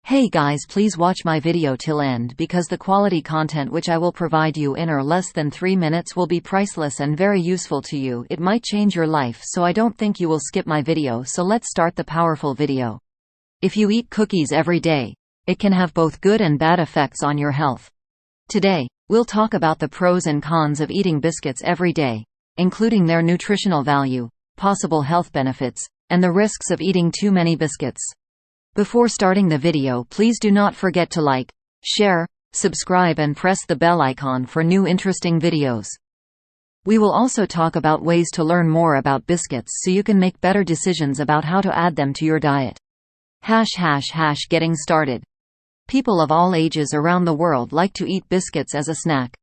Hey guys, please watch my video till end because the quality content which I will provide you in or less than 3 minutes will be priceless and very useful to you. It might change your life, so I don't think you will skip my video. So let's start the powerful video. If you eat cookies every day, it can have both good and bad effects on your health. Today, we'll talk about the pros and cons of eating biscuits every day, including their nutritional value, possible health benefits, and the risks of eating too many biscuits. Before starting the video, please do not forget to like, share, subscribe and press the bell icon for new interesting videos. We will also talk about ways to learn more about biscuits so you can make better decisions about how to add them to your diet. Getting started. People of all ages around the world like to eat biscuits as a snack.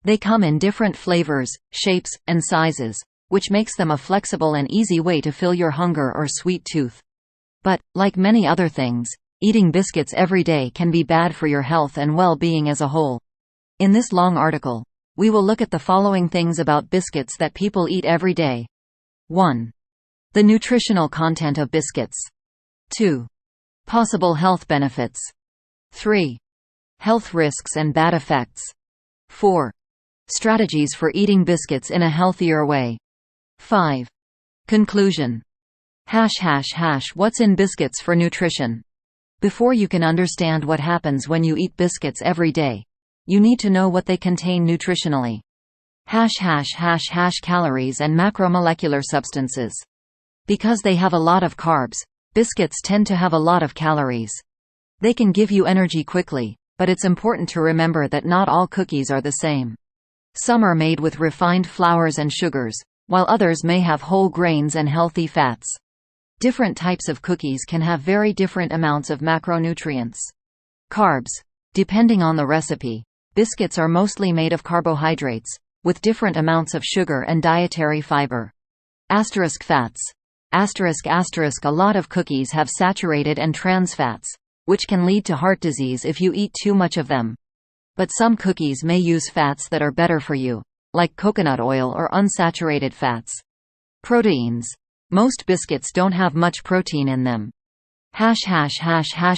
They come in different flavors, shapes, and sizes, which makes them a flexible and easy way to fill your hunger or sweet tooth. But, like many other things, eating biscuits every day can be bad for your health and well-being as a whole. In this long article, we will look at the following things about biscuits that people eat every day. 1. The nutritional content of biscuits. 2. Possible health benefits. 3. Health risks and bad effects. 4. Strategies for eating biscuits in a healthier way. 5. Conclusion. What's in biscuits for nutrition? Before you can understand what happens when you eat biscuits every day, you need to know what they contain nutritionally. Calories and macromolecular substances. Because they have a lot of carbs, biscuits tend to have a lot of calories. They can give you energy quickly, but it's important to remember that not all cookies are the same. Some are made with refined flours and sugars, while others may have whole grains and healthy fats. Different types of cookies can have very different amounts of macronutrients. Carbs. Depending on the recipe, biscuits are mostly made of carbohydrates, with different amounts of sugar and dietary fiber. Fats. A lot of cookies have saturated and trans fats, which can lead to heart disease if you eat too much of them. But some cookies may use fats that are better for you, like coconut oil or unsaturated fats. Proteins. Most biscuits don't have much protein in them.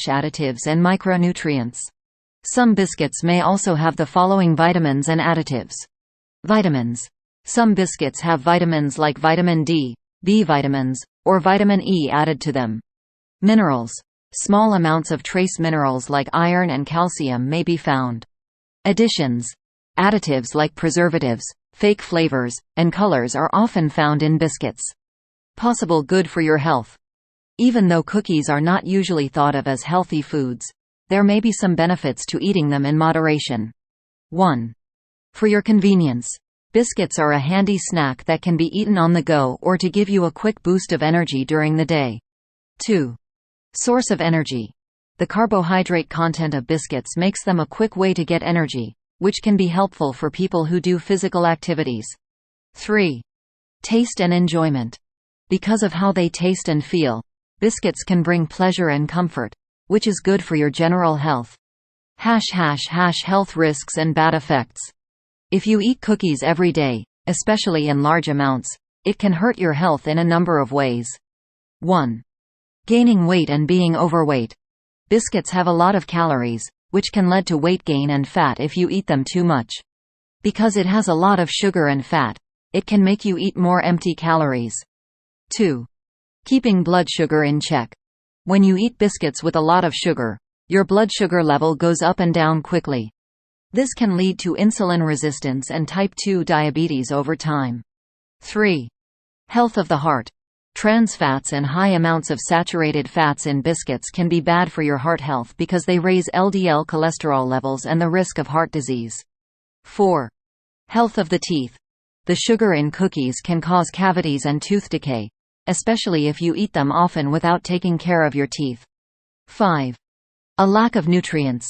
Additives and micronutrients. Some biscuits may also have the following vitamins and additives. Vitamins. Some biscuits have vitamins like vitamin D, B vitamins, or vitamin E added to them. Minerals. Small amounts of trace minerals like iron and calcium may be found. Additions. Additives like preservatives, fake flavors, and colors are often found in biscuits. Possible good for your health. Even though cookies are not usually thought of as healthy foods, there may be some benefits to eating them in moderation. 1. For your convenience, biscuits are a handy snack that can be eaten on the go or to give you a quick boost of energy during the day. 2. Source of energy. The carbohydrate content of biscuits makes them a quick way to get energy, which can be helpful for people who do physical activities. 3. Taste and enjoyment. Because of how they taste and feel, biscuits can bring pleasure and comfort, which is good for your general health. Health risks and bad effects. If you eat cookies every day, especially in large amounts, it can hurt your health in a number of ways. 1. Gaining weight and being overweight. Biscuits have a lot of calories, which can lead to weight gain and fat if you eat them too much. Because it has a lot of sugar and fat, it can make you eat more empty calories. 2. Keeping blood sugar in check. When you eat biscuits with a lot of sugar, your blood sugar level goes up and down quickly. This can lead to insulin resistance and type 2 diabetes over time. 3. Health of the heart. Trans fats and high amounts of saturated fats in biscuits can be bad for your heart health because they raise LDL cholesterol levels and the risk of heart disease. 4. Health of the teeth. The sugar in cookies can cause cavities and tooth decay, especially if you eat them often without taking care of your teeth. 5. A lack of nutrients.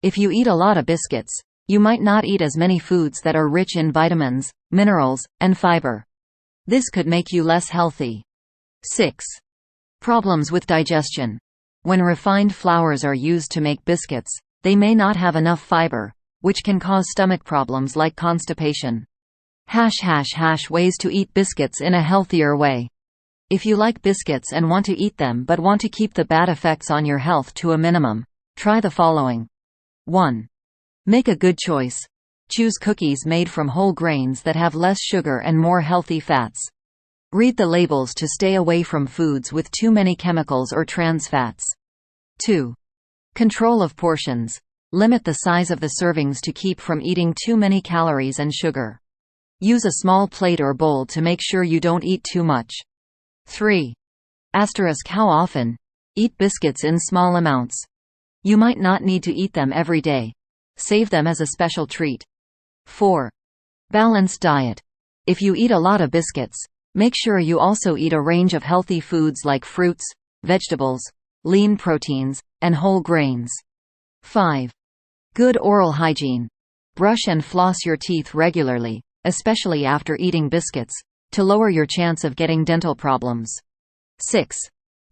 If you eat a lot of biscuits, you might not eat as many foods that are rich in vitamins, minerals, and fiber. This could make you less healthy. 6. Problems with digestion. When refined flours are used to make biscuits, they may not have enough fiber, which can cause stomach problems like constipation. Ways to eat biscuits in a healthier way. If you like biscuits and want to eat them but want to keep the bad effects on your health to a minimum, Try the following. 1. Make a good choice. Choose cookies made from whole grains that have less sugar and more healthy fats. Read the labels to stay away from foods with too many chemicals or trans fats. 2. Control of portions. Limit the size of the servings to keep from eating too many calories and sugar. Use a small plate or bowl to make sure you don't eat too much. 3. How often? Eat biscuits in small amounts. You might not need to eat them every day. Save them as a special treat. 4. Balanced diet. If you eat a lot of biscuits, make sure you also eat a range of healthy foods like fruits, vegetables, lean proteins, and whole grains. 5. Good oral hygiene. Brush and floss your teeth regularly, especially after eating biscuits, to lower your chance of getting dental problems. 6.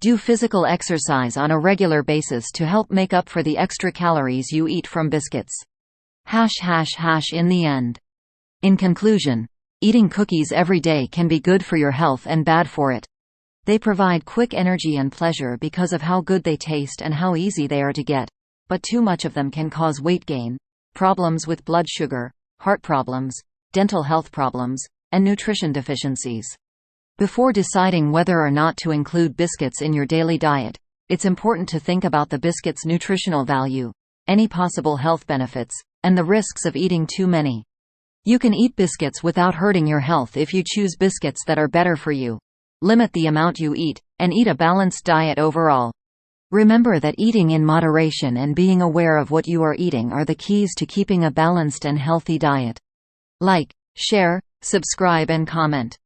Do physical exercise on a regular basis to help make up for the extra calories you eat from biscuits. In the end. In conclusion, eating cookies every day can be good for your health and bad for it. They provide quick energy and pleasure because of how good they taste and how easy they are to get, but too much of them can cause weight gain, problems with blood sugar, heart problems, dental health problems, and nutrition deficiencies. Before deciding whether or not to include biscuits in your daily diet, it's important to think about the biscuit's nutritional value, any possible health benefits, and the risks of eating too many. You can eat biscuits without hurting your health if you choose biscuits that are better for you. Limit the amount you eat, and eat a balanced diet overall. Remember that eating in moderation and being aware of what you are eating are the keys to keeping a balanced and healthy diet. Like, share, subscribe and comment.